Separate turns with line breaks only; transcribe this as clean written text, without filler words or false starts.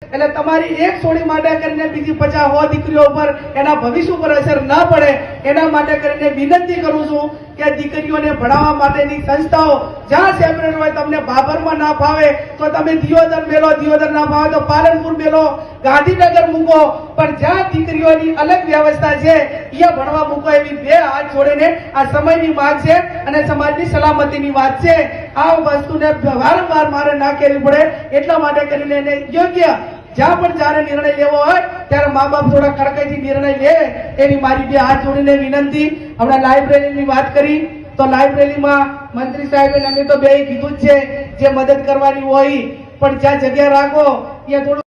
એટલે તમારી એક છોડી માટે કરીને બીજી 50 દીકરીઓ ઉપર એના ભવિષ્ય ઉપર અસર ન પડે એના માટે કરીને વિનંતી કરું છું કે દીકરીઓને ભણાવવા માટેની સંસ્થાઓ જ્યાં સેપરેટ હોય, તમને બાબરમાં ના ફાવે તો તમે દિયોદર મેલો, દિયોદર ના ફાવે તો પાલનપુર મેલો, ગાંધીનગર મૂકો, પણ જ્યાં દીકરીઓની અલગ વ્યવસ્થા છે અહીંયા ભણવા મૂકો એવી બે હાથ જોડીને આ સમયની વાત છે અને સમાજની સલામતીની વાત છે. આ વસ્તુને વારંવાર મારે ના કહેવી પડે એટલા માટે કરીને એને યોગ્ય જ્યાં પણ જ્યારે નિર્ણય લેવો હોય ત્યારે મા બાપ થોડા કડકાઈથી નિર્ણય લે એવી મારી બે હાથ જોડીને વિનંતી. હમણાં લાઇબ્રેરીની વાત કરી તો લાઇબ્રેરીમાં મંત્રી સાહેબે અમે તો બે કીધું જ છે જે મદદ કરવાની હોય પણ જ્યાં જગ્યા રાખો ત્યાં થોડું